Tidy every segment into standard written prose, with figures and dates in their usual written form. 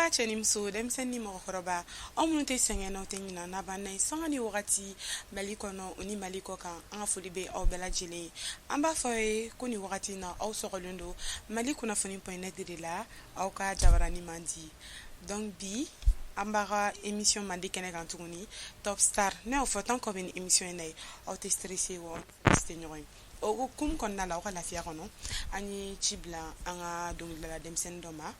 Ambaga chenim so dem sen ni mokoroba omunute sengena otengina na banai songani wakati maliko no uni maliko kan anga folibe au bela jile amba foy kuni wakati na au sokolundo maliko na foni point net de la au ka jabarani mandi donc bi ambaga émission mandi kene kan tuguni top star ne o fotan ko ben émission nay au te stressé wo ste nyoy o kum kon na la o la fiya kono ani chibla anga dum la dem sen doma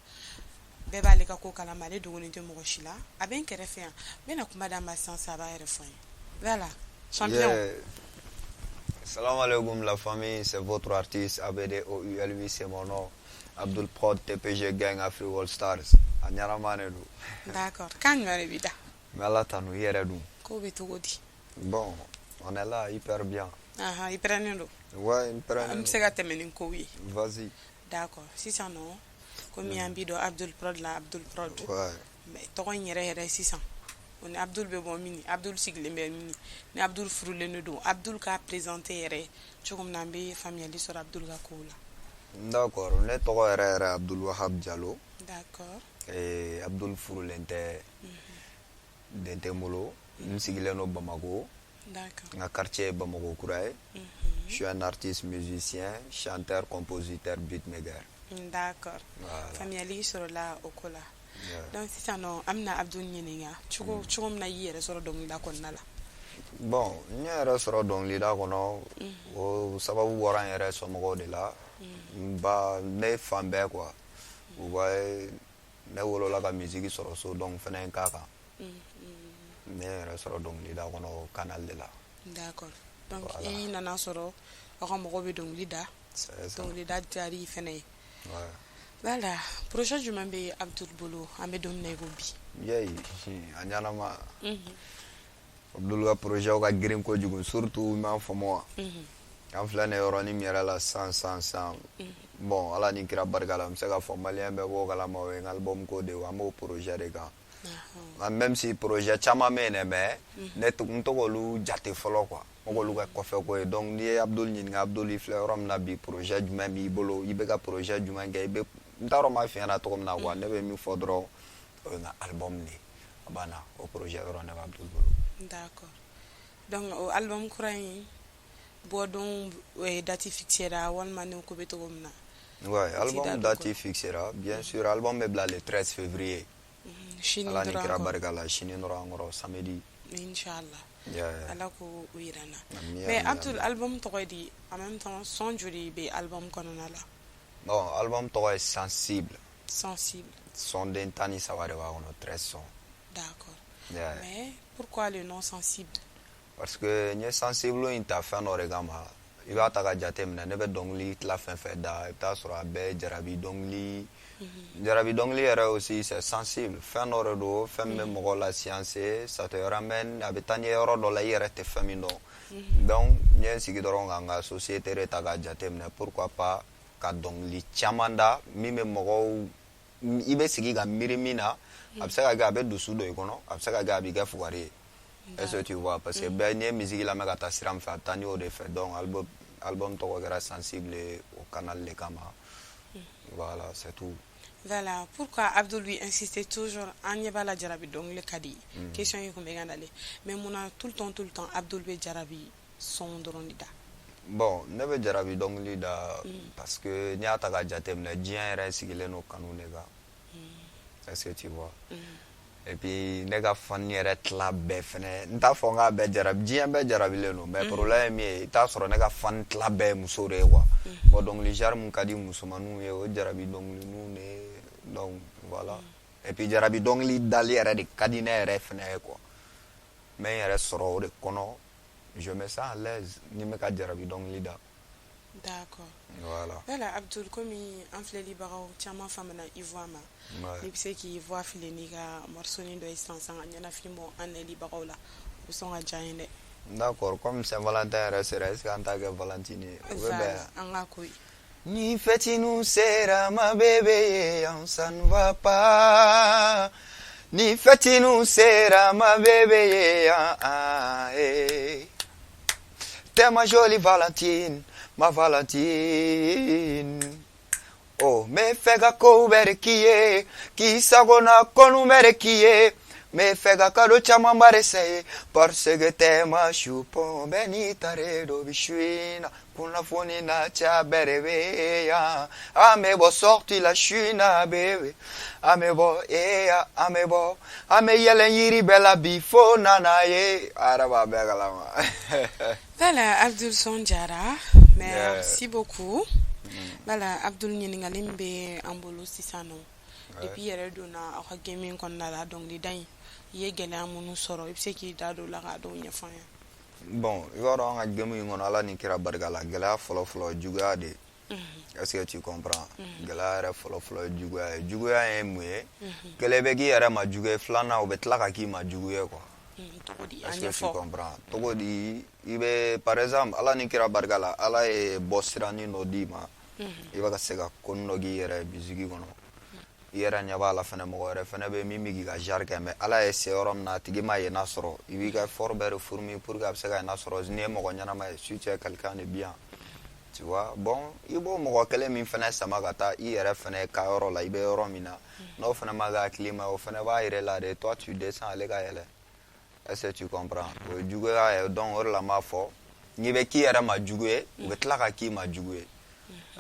beba le ka ko kala male duguni te mo shila aben kerefe bena kuma da ma sans ça va refrain voilà champion Salam alaikum la famille, c'est votre artiste ABDOULV, c'est mon nom Abdul Prod TPG Gang Afri All Stars anyara manedu. D'accord, quand on est vida. Mais là tanu yere du. Ko be to godi. Bon, on est là hyper bien. Ah, hyper nendo. Ouais, hyper. Am sega temenin ko wi. Vas-y. D'accord, si ça non. Comme yambi do Abdul Prod la Abdul Prod. Ouais. Mais to ko yere 600. On est Abdul Bebo mini, Abdul Sigle mini, ni Abdul Frule Nedo, Abdul ka présenté yere. Chokum nambe famille sur Abdul ka kola. D'accord, on est to yere Abdul Wahab Diallo. D'accord. Et Abdul Frulente Dente Molo, Nsigileno Bamako. D'accord. Dans quartier Bamako Kouraï. Je suis un artiste musicien, chanteur, compositeur, beatmaker. D'accord. Voilà. Famille sur la Okola. Yeah. Donc si ça non amna Abdul Nyeninga. Chugo na yere sur donc la konnala. Bon, n yɛrɛ sɔrɔ dɔnkilida kɔnɔ o sababu bɔra n yɛrɛ somɔgɔw de la ba ne fan bɛɛ quoi u bɛ ne wolola ka musique sɔrɔ so donc fɛnɛ n k'a kan ne yɛrɛ sɔrɔ dɔnkilida kɔnɔ o canal de la. D'accord. Donc Voilà. i nana sɔrɔ aw ka mɔgɔw bɛ dɔnkilida dɔnkilida diyar'i fɛnɛ ye. Ouais. Voilà, projet jumɛn bɛ Abdul bolo an bɛ don min na i ko bi. Yeyi a ɲanama Abdul ka projet ka girin kojugu surtout n b'a fɔ ma an filɛ nin yɔrɔnin min yɛrɛ la san bon ala ni kira barika la n bɛ se ka fɔ maliyɛn bɛɛ b'o kalama o ye n ka album ko de ye an b'o projet de kan même si projet caman bɛ yen dɛ mais ne n to k'olu jate fɔlɔ quoi n k'olu kɛ kɔfɛ ko ye donc n'i ye Abdul ɲininka Abdul i filɛ yɔrɔ min na bi projet jumɛn b'i bolo i bɛ ka projet jumɛn kɛ i bɛ n t'a dɔn n b'a f'i ɲɛna cogo min na quoi ne bɛ min fɔ dɔrɔn o ye n ka album de ye a banna o projet dɔrɔn ne bɛ Abdul bolo. D'accord. Donc o album kura in bɔ don date fixée ra walima ne ko bɛ cogo min na. Ouais, album date fixera bien sûr album bɛ bila le 13 février. Ala ni kira barika la sini dɔrɔn an kɔrɔ samedi. Inchallah. Yeah. Ala ko o yirana. Ami, Mais ami, Abdul ami. album tɔgɔ di en même temps son joli bɛ album kɔnɔna la. Bon, album tɔgɔ ye sensible. Sensible. Son den tan ni saba de b'a kɔnɔ 13 sons. D'accord. Yeah. Mais pourquoi le nom sensible? Parce que n ye sensible in ta fɛn dɔ de kama i b'a ta ka jate minɛ ne bɛ dɔnkili tila fɛn fɛn da i bɛ taa sɔrɔ a bɛɛ jarabi dɔnkili jarabi dɔnkili yɛrɛ aussi c'est sensible fɛn dɔ de don fɛn min bɛ mɔgɔ la siyanse ça te ramène a bɛ taa ɲɛ yɔrɔ dɔ la i yɛrɛ tɛ fɛn min dɔn donc n ye n sigi dɔrɔn ka n ka société de ta ka jate minɛ pourquoi pas ka dɔnkili caman da min bɛ mɔgɔw i bɛ sigi ka miiri min na a bɛ se ka kɛ a bɛ dusu don i kɔnɔ a bɛ se ka kɛ a bɛ kɛ fugari ye. Est-ce que tu vois parce que bɛɛ n'i ye musique lamɛn ka taa sira min fɛ a bɛ taa n'o de fɛ donc album tɔgɔ kɛra sensible au canal de kama voilà c'est tout. Voilà, pourquoi Abdul lui insistait toujours en ɲɛ la jarabi dɔnkili ka di question yi kun bɛ ka nale mais munna tout le temps Abdul bɛ jarabi son dɔrɔn de da. Bon ne bɛ jarabi dɔnkili da parce que n'i y'a ta ka jate minɛ diɲɛ yɛrɛ sigilen don kanu de kan est-ce que tu vois. Et puis ne ka fan yɛrɛ tila bɛɛ fɛnɛ n t'a fɔ n k'a bɛɛ jarabi diɲɛ bɛɛ jarabilen don mais problème ye min ye i t'a sɔrɔ ne ka fan tila bɛɛ ye muso de ye quoi bon dɔnkili genre mun ka di musomaninw ye o jarabi dɔnkilininw de ye donc voilà et puis jarabi dɔnkili dali yɛrɛ de ka di ne yɛrɛ fɛnɛ ye quoi n bɛ n yɛrɛ sɔrɔ o de kɔnɔ je me sens à l'aise ni n bɛ ka jarabi dɔnkili da. D'accord. Voilà. Voilà Abdul komi an filɛlibagaw caman famana i voix ma Ouais. n'i bɛ se k'i voix filɛ n'i ka morceau dɔ ye sisan ka ɲɛnafin bɔ an lɛlibagaw la o sɔn ka diya n ye dɛ. D'accord comme Saint-Valentin yɛrɛ sera est-ce que an t'a kɛ Valentine ye o bɛ bɛn yan. An ka ko ye. Ni fɛtinu sera ma bébé on ça ne va pas ni fɛtinu sera ma bébé t'es ma jolie Valentine ma Valentine Oh, me fega ko bere kiye, ki sagona konu bere kiye, me fega kado chama marese, parce que te ma chupon benitare do bishuina, kuna foni na cha berebe ya, ame bo sorti la chuna bebe, ame bo ame yelen yiri bela bifo nana ye, araba begalama. Voilà, Abdul Sonjara, merci beaucoup. Voilà, Abdul ɲininkali min bɛ an bolo sisan nɔ depuis yɛrɛ donna aw ka gaming kɔnɔna la dɔnkilida in i ye gɛlɛya minnu sɔrɔ i bɛ se k'i da don o la k'a dɔw ɲɛfɔ an ye. Bon, i b'a dɔn an ka gaming kɔnɔ ala ni kira barika la gɛlɛya fɔlɔ-fɔlɔ juguya de est-ce que tu comprends gɛlɛya yɛrɛ fɔlɔ-fɔlɔ ye juguya ye juguya ye mun ye kɛlɛ bɛ k'i yɛrɛ ma jugu ye filanan o bɛ tila ka k'i ma jugu ye quoi. Est-ce que tu comprends togo di i bɛ par exemple ala ni kira barika la ala ye bɔ siranin dɔ d'i ma i bɛ ka se ka koni dɔ k'i yɛrɛ bisigi kɔnɔ i yɛrɛ ɲɛ b'a la fɛnɛ mɔgɔ wɛrɛ fɛnɛ bɛ min bɛ k'i ka genre kɛ mais ala ye se yɔrɔ min na a tigi ma yen sɔrɔ i b'i ka effort bɛɛ fourni pour que a bɛ se ka yen sɔrɔ n'i ye mɔgɔ ɲɛnama ye si tu es quelqu'un de bien tu vois bon i b'o mɔgɔ kelen min fɛnɛ sama ka taa i yɛrɛ fɛnɛ ka yɔrɔ la i bɛ yɔrɔ min na n'o fɛnɛ ma kɛ hakili ma ye o fɛnɛ b'a yɛrɛ la de toi tu descends ale ka yɛlɛ est-ce que tu comprends o ye juguya ye donc o de la n b'a fɔ n'i bɛ k'i yɛrɛ ma jugu ye u bɛ tila ka k'i ma jugu ye.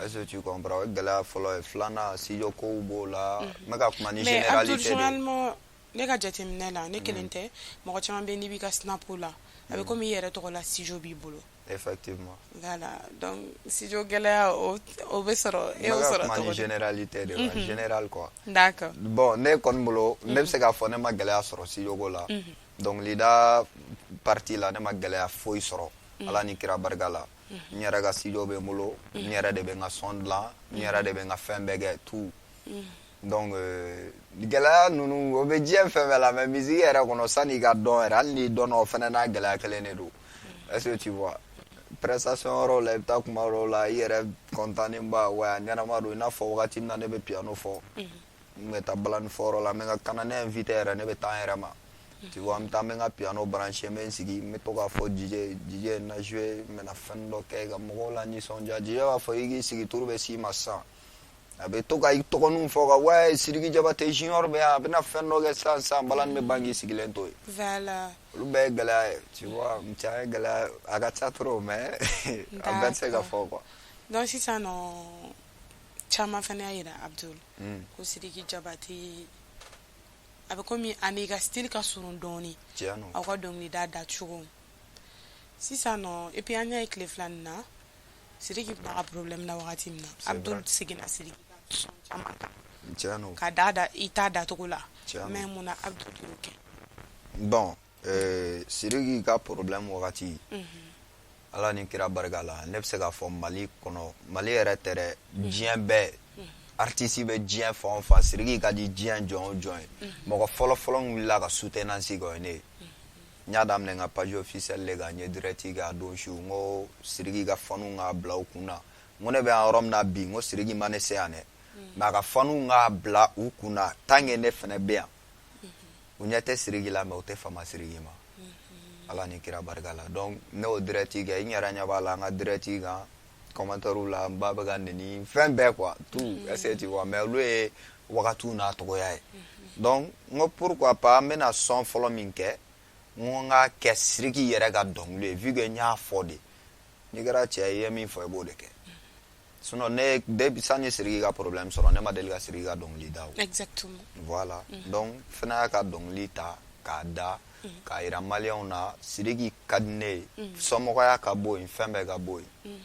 Est-ce que tu comprends? O gɛlɛya fɔlɔ ye filanan studio kow b'o la n bɛ ka kuma ni généralité de. Ne ka jateminɛ la ne kelen tɛ mɔgɔ caman bɛ n'i b'i ka snapo la a bɛ komi i yɛrɛ tɔgɔ la studio b'i bolo. Effectivement. Voilà donc studio gɛlɛya o bɛ sɔrɔ e y'o sɔrɔ tɔgɔ di? N bɛ ka kuma ni généralité de la général quoi. D'accord. Bon ne kɔni bolo ne bɛ se k'a fɔ ne ma gɛlɛya sɔrɔ studio ko la dɔnkilida partie la ne ma gɛlɛya foyi sɔrɔ ala ni kira barika la. N yɛrɛ ka studio bɛ n bolo n yɛrɛ de bɛ n ka son dilan n yɛrɛ de bɛ n ka fɛn bɛɛ kɛ tout donc gɛlɛya ninnu o bɛ diɲɛ fɛn bɛɛ la mais musique yɛrɛ kɔnɔ san'i ka dɔn yɛrɛ hali n'i dɔnna o fɛnɛ n'a gɛlɛya kelen de don est-ce que tu vois prestation yɔrɔw la i bɛ taa kuma dɔw la i yɛrɛ content ba wa ɲɛnama don i n'a fɔ wagati min na ne bɛ piano fɔ n bɛ taa balani fɔ yɔrɔ la mais nka kana ne invité yɛrɛ ne bɛ taa n yɛrɛ ma. Tu vois, en même temps, je piano branché, je suis DJ, na joué, je fais un kɛ ka mɔgɔw la nisɔndiya DJ b'a fɔ i k'i sigi turu bɛ s'i ma sisan a bɛ to ka i tɔgɔninw fɔ ka ouais Sidiki Jabate junior bɛ yan a bɛna fɛn dɔ kɛ sisan balani bɛ ban k'i sigilen to yen. Voilà. Olu bɛɛ ye gɛlɛya ye tu vois n cɛ an ye gɛlɛya a ka ca trop mais a bɛɛ tɛ se ka fɔ quoi. Donc sisan nɔ caman fɛnɛ y'a yira Abdul ko Sidiki Jabate a bɛ komi a n'i ka style ka surun dɔɔni aw ka dɔnkilida dacogo sisan nɔ et puis an y'a ye tile fila nin na Sidiki b'a ka problème na wagati min na Abdul seginna Sidiki ka son caman kan ka da i t'a dacogo la mais mun na Abdul y'o kɛ. Bon Sidiki ka problème wagati ala ni kira barika la ne bɛ se k'a fɔ Mali kɔnɔ Mali yɛrɛ tɛ dɛ diɲɛ bɛɛ artiste bɛ diɲɛ fan o fan Sidiki ka di diɲɛ jɔn o jɔn ye mɔgɔ fɔlɔ-fɔlɔ min wulila ka soutenance kɛ o ye ne ye n y'a daminɛ n ka page officielle de kan n ye direct kɛ a don su n ko Sidiki ka faniw k'a bila u kun na n ko ne bɛ yan yɔrɔ min na bi n ko Sidiki ma ne se yan dɛ mais a ka faniw k'a bila u kun na tant que ne fɛnɛ bɛ yan u ɲɛ tɛ Sidiki la mais u tɛ fama Sidiki ma ala ni kira barika la donc ne y'o direct kɛ n yɛrɛ ɲɛ b'a la n ka direct kan commentaire la n ba bɛ ka nɛni fɛn bɛɛ quoi tout est-ce que tu vois mais olu ye wagatiw n'a tɔgɔya ye donc n ko pourquoi pas n bɛna son fɔlɔ min kɛ n ko n k'a kɛ Sidiki yɛrɛ ka dɔnkili ye vu que n y'a fɔ de n'i kɛra cɛ ye i ye min fɔ i b'o de kɛ sinon ne depuis sanni Sidiki ka problème sɔrɔ ne ma deli ka Sidiki ka dɔnkili da o. Exactement. Voilà donc fɛnɛ y'a ka dɔnkili ta k'a da k'a yira maliyɛnw na Sidiki ka di ne ye somɔgɔya ka bɔ yen fɛn bɛɛ ka bɔ yen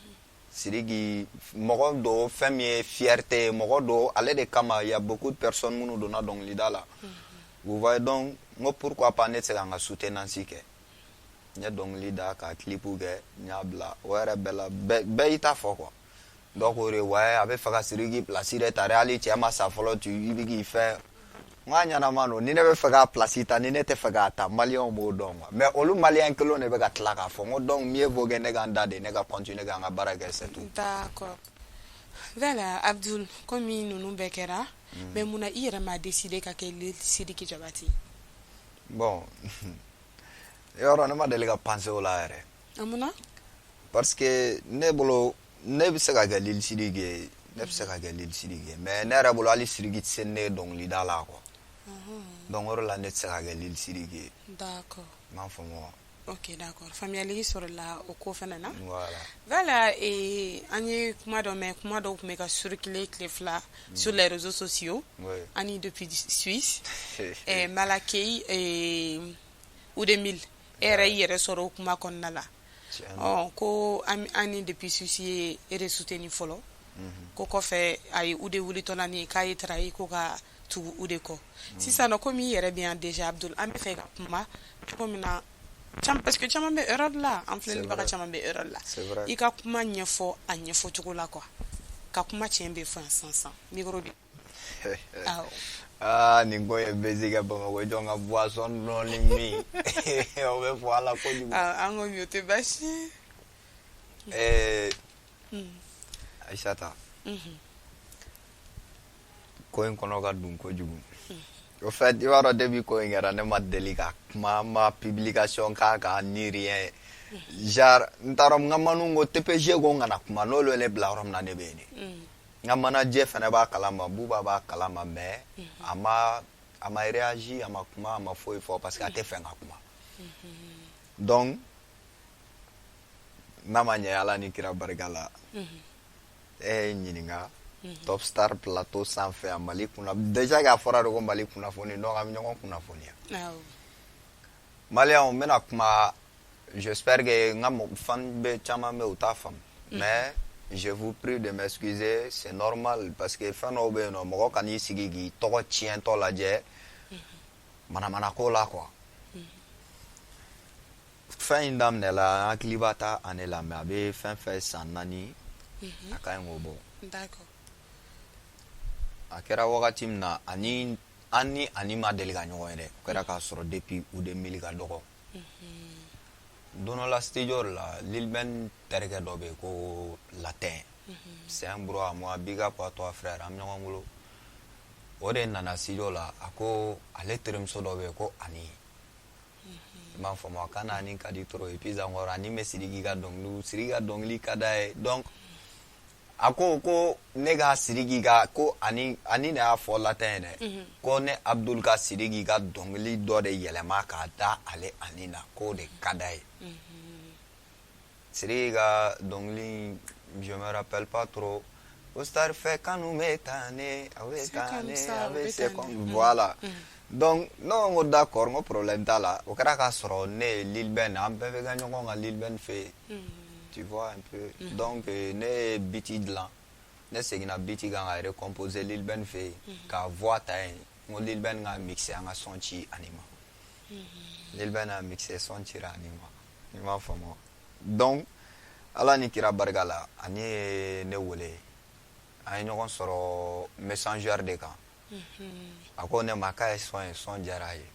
Sidiki mɔgɔ dɔw fɛn min ye fierté mɔgɔ dɔw ale de kama il y a beaucoup de personnes minnu donna dɔnkilida la vous voyez donc n ko pourquoi pas ne tɛ se ka n ka soutenance kɛ n ye dɔnkili da ka clipu kɛ n y'a bila o yɛrɛ bɛɛ la bɛɛ y'i ta fɔ quoi donc o de ouais a bɛ fɛ ka Sidiki place de ta dɛ hali cɛ ma sa fɔlɔ i bɛ k'i fɛ n k'a ɲɛnama don ni ne bɛ fɛ k'a place ta ni ne tɛ fɛ k'a ta maliyɛnw b'o dɔn quoi mais olu maliyɛn kelenw de bɛ ka tila k'a fɔ n ko donc mieux vaut que ne ka n da de ne ka continuer k'an ka baara kɛ c'est tout. D'accord. Voilà Abdul komi ninnu bɛɛ kɛra mais mun na i yɛrɛ m'a décider ka kɛ Sidiki Jabate. Bon yɔrɔ ne ma deli ka penser o la yɛrɛ. A mun na? Parce que ne bolo ne bɛ se ka kɛ Lil Sidiki ye ne bɛ se ka kɛ Lil Sidiki ye mais ne yɛrɛ bolo hali Sidiki tɛ se ne ye dɔnkilidala la quoi donc o de la ne tɛ se ka kɛ Lil Sidiki ye. D'accord. I m'a faamu wa? Ok, d'accord. Faamuyali sɔrɔla o ko fana na. Voilà. Voilà, an ye kuma dɔ mɛn, kuma dɔw tun bɛ ka circuler tile fila sur les réseaux sociaux. Oui. Ani depuis Suisse. Malakei Udemil. E yɛrɛ y'i yɛrɛ sɔrɔ o kuma kɔnɔna la. Ko ani depuis Suisse ye e de soutenir fɔlɔ. Ko kɔfɛ a ye Ude wulitɔla ni k'a ye trahi ko ka tugu Ude kɔ. Sisan nɔ komi i yɛrɛ bɛ yan déjà Abdul, an bɛ fɛ ka kuma cogo min na parce que caman bɛ erreur la, an filɛlibaga caman bɛ erreur la. I ka kuma ɲɛfɔ a ɲɛfɔ cogo la quoi. Ka kuma tiɲɛ bɛ fɔ yan sisan micro bi. Nin ko ye basic ka Bamakɔ jɔn ka boisson dɔrɔn ni min o bɛ fɔ ala kojugu. An ko mi o tɛ baasi. Aïssata. Ko in kɔnɔ ka dun kojugu. Au fait, i b'a dɔn depuis ko in kɛra ne ma deli ka kuma ma publication k'a kan ni rien. Genre n t'a dɔn n ka manu ko TPG ko n kana kuma n'olu ye ne bila yɔrɔ min na ne bɛ yen de. N ka manager fana b'a kalama, Buba b'a kalama mais a ma réagi, a ma kuma, a ma foyi fɔ parce que a tɛ fɛ n ka kuma. Donc n'a ma ɲɛ Ala ni kira barika la. E ɲininka Top Star plateau sanfɛ a Mali kunna déjà k'a fɔra de ko Mali kunnafoni donc a bɛ ɲɔgɔn kunnafoniya. Maliyɛnw n bɛna kuma j'espère que n ka fan bɛ caman bɛ u t'a faamu mais je vous prie de m'excuser c'est normal parce que fɛn dɔw bɛ yen nɔ mɔgɔ kan'i sigi k'i tɔgɔ tiɲɛtɔ lajɛ manamanako la quoi. Fɛn in daminɛla n hakili b'a ta année la mais a bɛ fɛn fɛn san 4 a ka ɲi k'o bɔ. D'accord. A kɛra wagati min na ani ma deli ka ɲɔgɔn ye dɛ o kɛra k'a sɔrɔ depuis Udemili ka dɔgɔ. Don dɔ la studio la Lil Ben terikɛ dɔ bɛ yen ko Latin. C'est un bro à moi, big up à toi frère, am ɲɔgɔn bolo. O de nana studio la a ko ale terimuso dɔ bɛ yen ko Ani. I m'a faamu a kana Ani ka di trop et puis encore Ani bɛ Sidiki ka dɔnkili ka d'a ye donc a ko ne ka Sidiki ka ko Ani ne y'a fɔ Latin ye dɛ ko ne Abdul ka Sidiki ka dɔnkili dɔ de yɛlɛma k'a da ale Ani na k'o de ka d'a ye. Sidiki ka dɔnkili je me rappelle pas trop. Ostar fait kanu metane, avec c'est comme voilà. Donc non on d'accord, no problème ta la. O kɛra k'a sɔrɔ ne Lil Ben an bɛɛ bɛ ka ɲɔgɔn ka Lil Ben fɛ. Tu vois un peu. Donc ne biti dilan. Ne seginna biti kan ka recomposer Lil Ben fɛ ka voix ta yen. N ko Lil Ben ka mixer an ka son ci ani ma. Lil Ben a mixer son cira ani ma. I m'a faamu. Donc Ala ni kira barika la ani ne wele. An ye ɲɔgɔn sɔrɔ messenger de kan. A ko ne ma k'a ye son diyara a ye.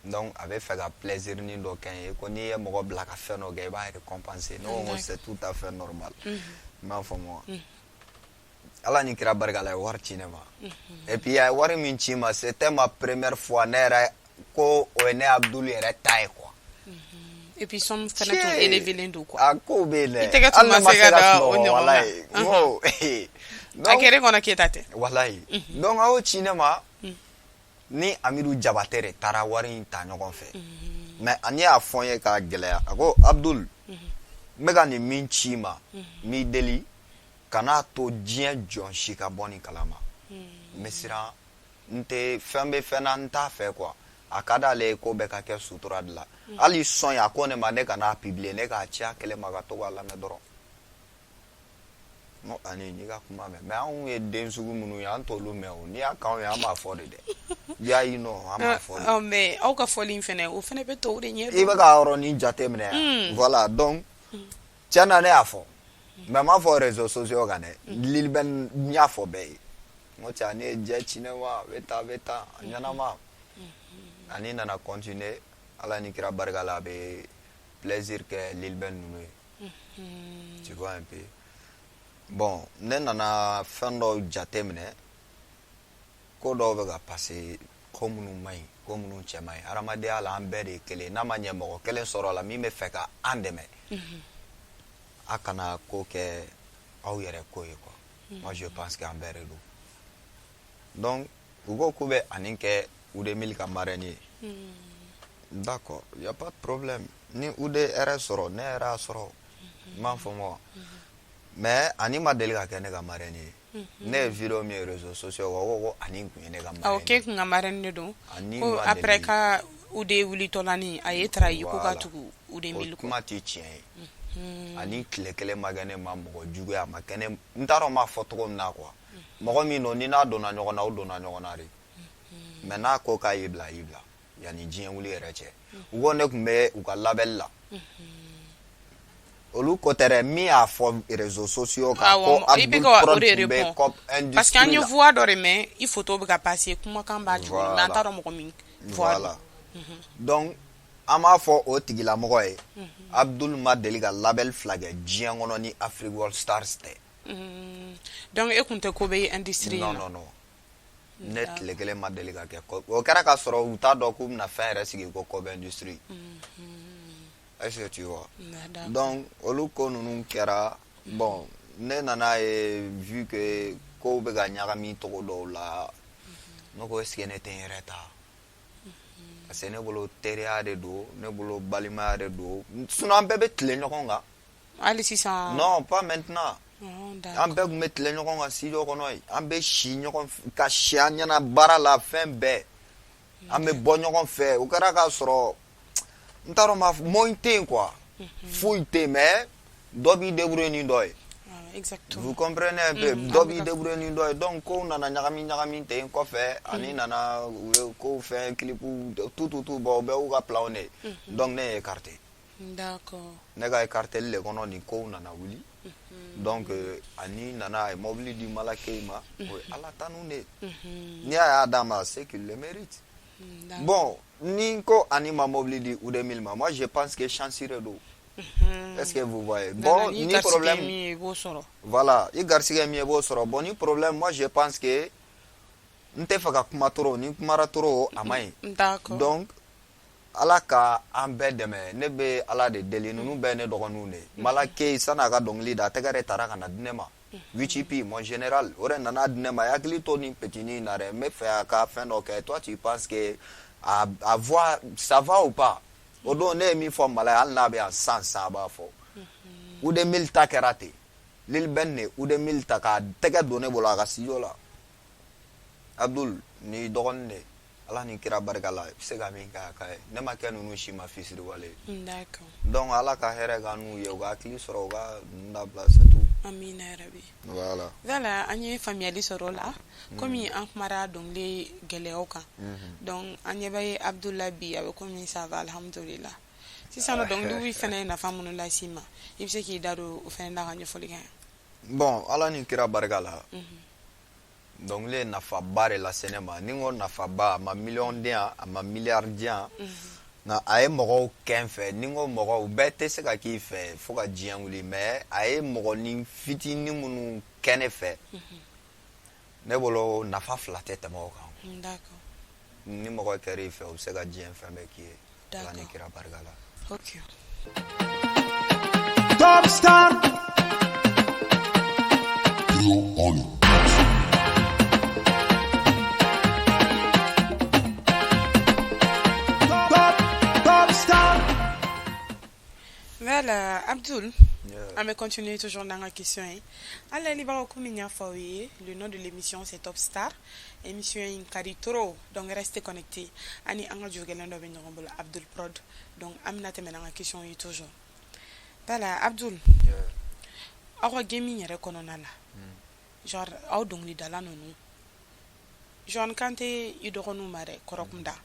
Donc a bɛ fɛ ka plaisir ni dɔ kɛ n ye ko n'i ye mɔgɔ bila ka fɛn dɔ kɛ i b'a récompenser. Ne ko c'est tout à fait normal. I m'a faamu. Ala ni kira barika la a ye wari ci ne ma. Et puis a ye wari min ci ma c'était ma première fois ne yɛrɛ ko o ye ne Abdul yɛrɛ ta ye quoi. Et puis somme fana tun élevé don quoi. A ko bɛ yen dɛ. I tɛgɛ tun ma se ka da o ɲɔgɔn na. A kɛra kɔnɔ k'e ta tɛ. Walayi. Donc a y'o ci ne ma. Ni Amidu Jabate de taara wari in ta ɲɔgɔn fɛ. Mais ani y'a fɔ n ye k'a gɛlɛya a ko Abdul n bɛ ka nin min ci ma n b'i deli kan'a to diɲɛ jɔn si ka bɔ nin kalama. N bɛ siran n tɛ fɛn bɛ fɛn na n t'a fɛ quoi. A ka d'ale ye ko bɛɛ ka kɛ sutura de la. Hali son a ko ne ma ne kana publier ne k'a ci a kɛlɛ ma ka to k'a lamɛn dɔrɔn. N ko Ani n'i ka kuma mɛn mais anw ye den sugu minnu ye an t'olu mɛn o n'i y'a k'anw ye an b'a fɔ de dɛ. Y'a ye nɔ an b'a fɔ de. Mais aw ka fɔli in fɛnɛ o fɛnɛ bɛ tɔw de ɲɛ. I bɛ ka yɔrɔnin jate minɛ yan. Voilà donc tiɲɛ na ne y'a fɔ mais n m'a fɔ réseaux sociaux kan dɛ. Lil Ben n y'a fɔ bɛɛ ye. N ko tiɲɛ ne ye jɛ ci ne ma a bɛ tan a ɲɛnama. Ani nana continuer Ala ni kira barika la a bɛ plaisir kɛ Lil Ben ninnu ye. Tu vois un peu. Bon ne nana fɛn dɔw jate minɛ ko dɔw bɛ ka passer ko minnu man ɲi ko minnu cɛ man ɲi hadamadenya la an bɛɛ de ye kelen n'a ma ɲɛ mɔgɔ kelen sɔrɔ la min bɛ fɛ ka an dɛmɛ a kana ko kɛ aw yɛrɛ ko ye quoi. moi je pense qu'en bɛɛ de don donc u ko k'u bɛ ani kɛ UD1000 ka marraine ye d'accord y a pas de problème ni UD yɛrɛ sɔrɔ ne yɛrɛ y'a sɔrɔ m'a faamu wa mais ani ma deli ka kɛ ne ka marraine ye ne ye vidéo min ye réseaux sociaux ko ani kun ye ne ka marraine ok kun ka marraine de don ani ko après ka UD wulitɔlani a ye trahi ko ka tugu UD1000 ko kuma tɛ tiɲɛ ye ani tile kelen ma kɛ ne ma mɔgɔ juguya a ma kɛ ne n t'a dɔn n b'a fɔ cogo min na quoi mɔgɔ min don ni n'a donna ɲɔgɔn na o donna ɲɔgɔn na de mais n'a ko k'a y'i bila y'i bila yanni diɲɛ wuli yɛrɛ cɛ u ko ne tun bɛ u ka label la olu ko tɛ dɛ min y'a fɔ réseaux sociaux kan ko Abdul Prod tun bɛ COP industrie la parce que an ye voix dɔ de mɛn i photo bɛ ka passer kumakan b'a jukɔrɔ mais an t'a dɔn mɔgɔ min voix voilà donc an b'a fɔ o tigilamɔgɔ ye Abdul ma deli ka label fila kɛ diɲɛ kɔnɔ ni Afrique World Stars tɛ donc e kun tɛ ko bɛ industrie non non non ne tile kelen ma deli ka kɛ o kɛra ka sɔrɔ u t'a dɔn k'u bɛna fɛn yɛrɛ sigi ko COP industrie est-ce que tu vois donc olu ko ninnu kɛra bon ne nana ye vu que kow bɛ ka ɲagami togo dɔw la ne ko est-ce que ne tɛ n yɛrɛ ta parce que ne bolo teriya de don ne bolo balimaya de don sinon an bɛɛ bɛ tile ɲɔgɔn kan hali sisan non pas maintenant an bɛɛ tun bɛ tile ɲɔgɔn kan studio kɔnɔ yen an bɛ si ɲɔgɔn ka si an ɲɛna baara la fɛn bɛɛ an bɛ bɔ ɲɔgɔn fɛ o kɛra k'a sɔrɔ n t'a dɔn m'a fɔ moyen tɛ yen quoi foyi tɛ yen mais dɔ b'i débrouiller ni dɔ ye vous comprenez un peu dɔ b'i débrouiller ni dɔ ye donc kow nana ɲagami ten kɔfɛ ani nana u ye kow fɛn clipu tout bon u bɛɛ y'u ka plan ne donc ne ye écarté d'accord ne ka écarteli le kɔnɔ nin kow nana wuli donc ani nana a ye mobili di Malakɛ ma o ye ala tanu de n'i y'a d'a ma c'est qu'il le mérite bon ni ko ani ma mobili di UD1000 ma moi je pense que chance de don est-ce que vous voyez bon ni problème voilà i garisɛgɛ min ye b'o sɔrɔ bon ni problème moi je pense que n tɛ fɛ ka kuma trop ni kumara trop a ma ɲi donc ala ka an bɛɛ dɛmɛ ne bɛ ala de deli ninnu bɛɛ ne dɔgɔninw de Malakɛ san'a ka dɔnkili da a tɛgɛ de taara ka na di ne ma VCP mon général o de nana di ne ma i hakili to nin petinin na dɛ n bɛ fɛ a ka fɛn dɔ kɛ toi tu penses que a voix ça va ou pas o don ne ye min fɔ Mala ye hali n'a bɛ yan sisan a b'a fɔ UD1000 ta kɛra ten Lil Ben de UD1000 ta k'a tɛgɛ don ne bolo a ka studio la Abdul ni dɔgɔnin de ala ni kira barika la i bɛ se ka min kɛ a ka ye ne ma kɛ ninnu si ma fisiriwale donc ala ka hɛrɛ k'an n'u ye u ka hakili sɔrɔ u ka ninnu dabila c'est tout amina yarabi voilà an ye faamuyali sɔrɔ o la komi an kumara dɔnkili gɛlɛyaw kan donc an ɲɛ bɛ Abdula bi a bɛ komi ça va alhamdulillah sisan nɔ dɔnkiliw fɛnɛ ye nafa minnu las'i ma i bɛ se k'i da don o fɛnɛ na ka ɲɛfɔli kɛ bon ala ni kira barika la dɔnkili ye nafaba de lase ne ma ni n ko nafaba a ma miliyɔn di yan a ma miliyari di yan nka a ye mɔgɔw kɛ n fɛ ni n ko mɔgɔw bɛɛ tɛ se ka k'i fɛ fo ka diɲɛ wuli mais a ye mɔgɔnin fitinin minnu kɛ ne fɛ ne bolo nafa fila tɛ tɛmɛ o kan ni mɔgɔ kɛra i fɛ o bɛ se ka diɲɛ fɛn bɛɛ k'i ye ala ni kira barika la. Top Star. Voilà, Abdul, on va continuer toujours dans la question. Alors, il va le nom de l'émission c'est Top Star. Émission in Karitoro, donc restez connectés. Ani anga jogelen do ben ngombo Abdul Prod. Donc amina te mena question yi toujours. Voilà, Abdul. Awa gaming yere konona la. Genre aw dongli dala nonu. John Kante idoronu mare korokumda.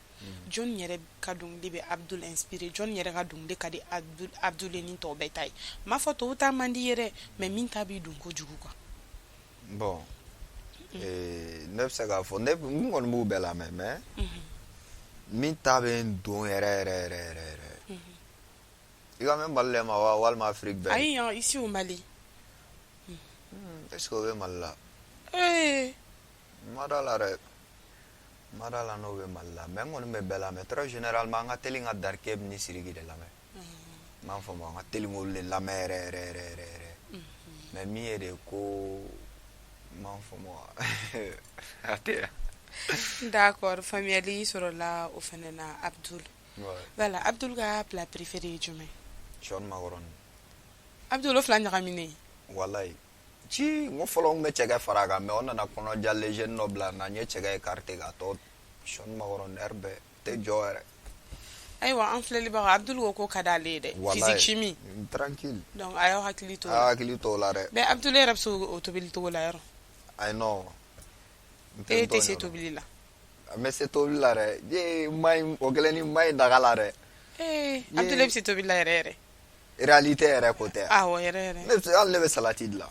John yɛrɛ ka dɔnkili bɛ Abdul inspiré John yɛrɛ ka dɔnkili ka di Abdul ni tɔw bɛɛ ta ye m'a fɔ tɔw ta man di yɛrɛ mais min ta b'i dun kojugu quoi. Bon ne bɛ se k'a fɔ ne kɔni b'u bɛɛ lamɛn mais min ta bɛ n don yɛrɛ i ka mɛn Mali la ma wa walima Afrique bɛɛ. Ayi yan ici au Mali. Est-ce que o bɛ Mali la. Ma d'a la dɛ. Madala no be malla mais ngoni me bela mais très généralement nga teli nga darke ni sirigi de lame ma fo mo nga teli ngol le lame re mais mi ede ko m'en fous moi. Attends. D'accord, famille sur la au fenena Abdul. Ouais. Voilà, Abdul ga plat préféré jume. Sean macaron. Abdul o flan ramine. Wallahi. Ci ngo folong me chega faraga me ona na kono jalle jeune nobla na nye chega écarté ga to Sean macaron herbe te joere. Aywa an filali ba Abdul wo ko kadale de physique chimie. Tranquille. Donc ayo hakilito. Ah, kilito la re. Mais Abdul e rabso autobilito la yaro. I know. E te se tobilila. Mais c'est tout là re. Ye mai ogeleni mai dagala re. Abdul e se tobila re. Réalité re côté. Ah ouais re. Ne c'est enlever salatide là.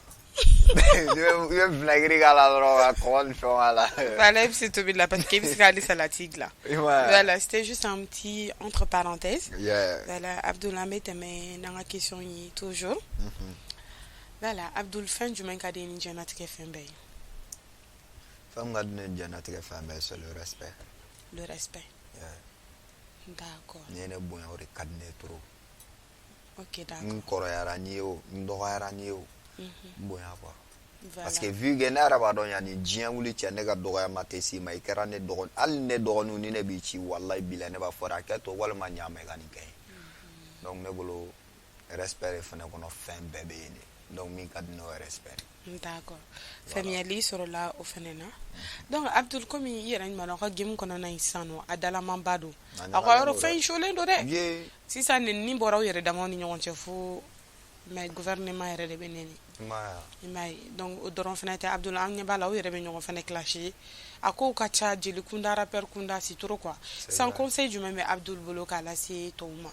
Je blaguerie gala droga con là. Voilà, e se tobila parce que c'est ali salatig là. Voilà, c'était juste un petit entre parenthèses. Yeah. Voilà, Abdul Ahmed mais dans la question yi toujours. Voilà, Abdul fin du man kade ni janat ke fembe. Femme gadne janat ke fembe c'est le respect. Le respect. Yeah. D'accord. Nene bonya ori kadne trop. OK, d'accord. Nkoro yara niyo, ndo yara niyo. Bonya quoi. Voilà. Parce que vu que na raba don yani dien wuli tia ne ga doga matesi ma ikera ne dogon al ne dogonu ni ne bi ci wallahi bila ne ba fora keto wala ma nyama ga ni kay. Donc ne bolo respect fane kono fin bébé ni. Donc mi kad no respect. D'accord. Famille ali sur la au fenena. Donc Abdul comme yera ni mano ka gem kono na insano adala mambado. Akwa ro fin chole ndo de. Yeah. Si ça ne ni bora yere da mo ni nyon chefu mais gouvernement yere de beneni. Imai donc o doron fenete Abdul am nyabala o yere be nyon fene clasher. Ako ka cha jeli kunda rapper kunda si trop quoi. Sans conseil du même Abdul bolo kala si touma.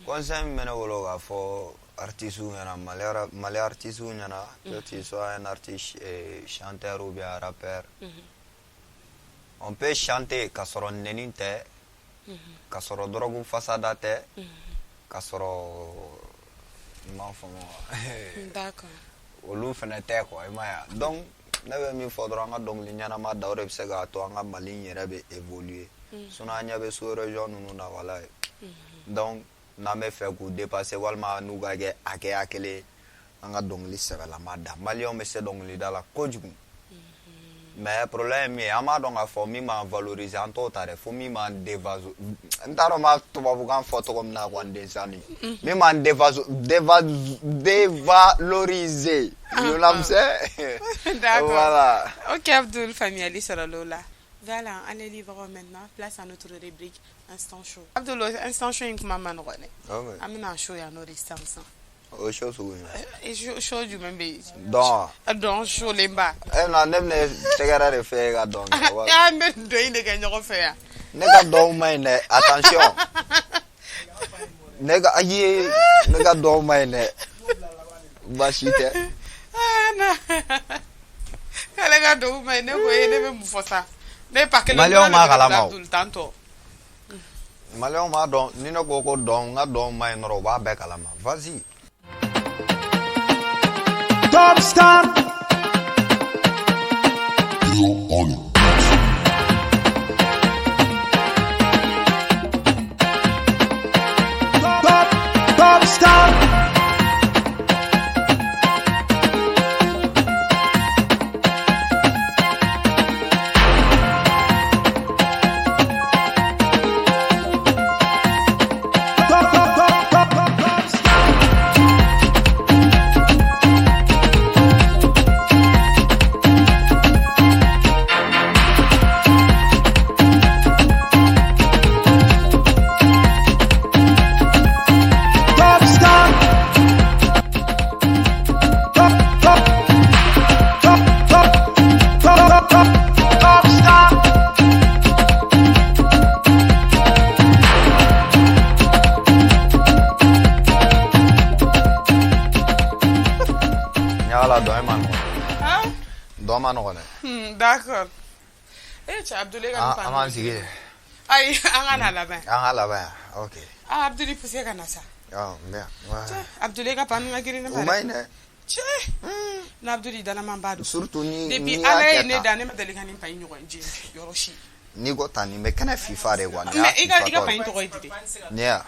Conseil mena wolo ga fo artiste ou yana malais artiste ou yana que tu sois un artiste chanteur ou bien rappeur. On peut chanter kasoro neninte kasoro drogu fasada te kasoro m'enfant. D'accord. Olu fenete quoi imaya. Donc nebe mi fodra nga donc li nyana ma dawre bse ga to nga mali yere be évoluer. Sona nya be so région nu na wala. Donc na me fait ku dépasser walma nu ga ge ake akele nga donc li sebe la mada. Malion me se donc li dala kojugu. Mais problème est ama donc a formi ma valoriser en tout tare fo mi ma dévaso ndaro ma to babu kan photo comme na kwa ndesani mi ma dévaloriser you know D'accord. Voilà. OK Abdul famille ali sur lola. Voilà, allez livre maintenant place à notre rubrique instant chaud. Abdul instant chaud in kuma man rone. Okay. Amina chaud ya no distance. O show so Et chaud du même be. Donc chaud lemba. na nemne tegara re fe ga donc Ya me do ine ga nyoko fe ya. ne ga donc mai ne attention ne ga ayi ne ga donc mai ne bashite Na. Kala ga do mai ne ko ene be mufosa. Ne pa que le Malion ma kalama tout le temps. Malion ma donc ni no go donc nga donc mai no ba be kalama vas-y. Top Star. Top Star. D'accord. Tu Abdoulaye Aman sige. Ay, angana là-bas. Anga là-bas. OK. Ah, Abdoulaye poussé kana ça. Oh, bien. Ouais. Abdoulaye ka pan nga giri na Umay ne. Che. Na Abdoulaye dala mambado. Surtout ni depuis ala ne dane ma dali kanin pa nyoko nje yoroshi. Ni go tani me kana FIFA re wan. Mais iga pa into ko idide. Yeah.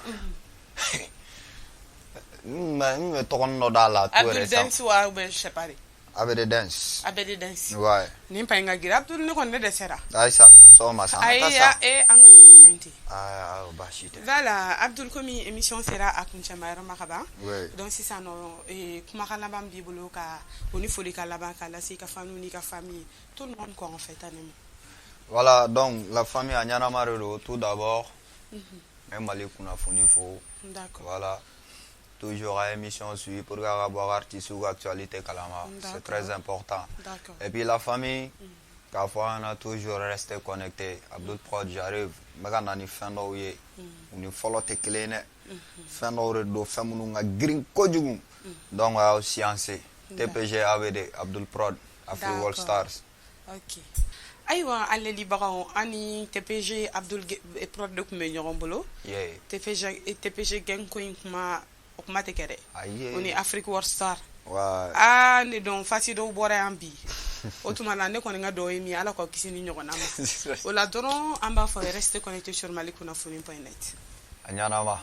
Me to no dala to Abdoulaye dance wa be shepare. Abede Dance. Abede Dance. Ouais. Nin pa nga gira Abdul ne kon ne de sera. Ay sa so ma sa. Ay ya anga inti. Ah bashite. Voilà, Abdul komi émission sera à Kunchamaira Makaba. Ouais. Donc si ça no kuma kana bam bibolo ka oni foli ka laba ka la ka fanu ni ka famille tout le monde quoi en fait anemo. Voilà, donc la famille a Nyana Marelo tout d'abord. Même Mali Kunafoni fo. D'accord. Voilà. Toujours à émission suivie pour avoir artiste ou actualité Kalama. C'est très important. D'accord. Et puis la famille, parfois on a toujours resté connecté. Abdul Prod, j'arrive. Magana ni fendo ye. Uni follow te kelene. Fendo redo femunu nga green kojugu. Donc on a aussi science. TPG AVD Abdul Prod, Afro World Stars. OK. Aywa alle libaro ani TPG Abdul Prod de kuma ñoron bolo. Yeah. TPG gen ko kuma kuma te kere. Aye. On est Afrique World Star. Ouais. Ah ne don fasi do bore ambi. Autrement ne ko nga do emi ala ko kisini ñogona ma. O la doron amba fo rester connecté sur malikuna.net. Anyana ma.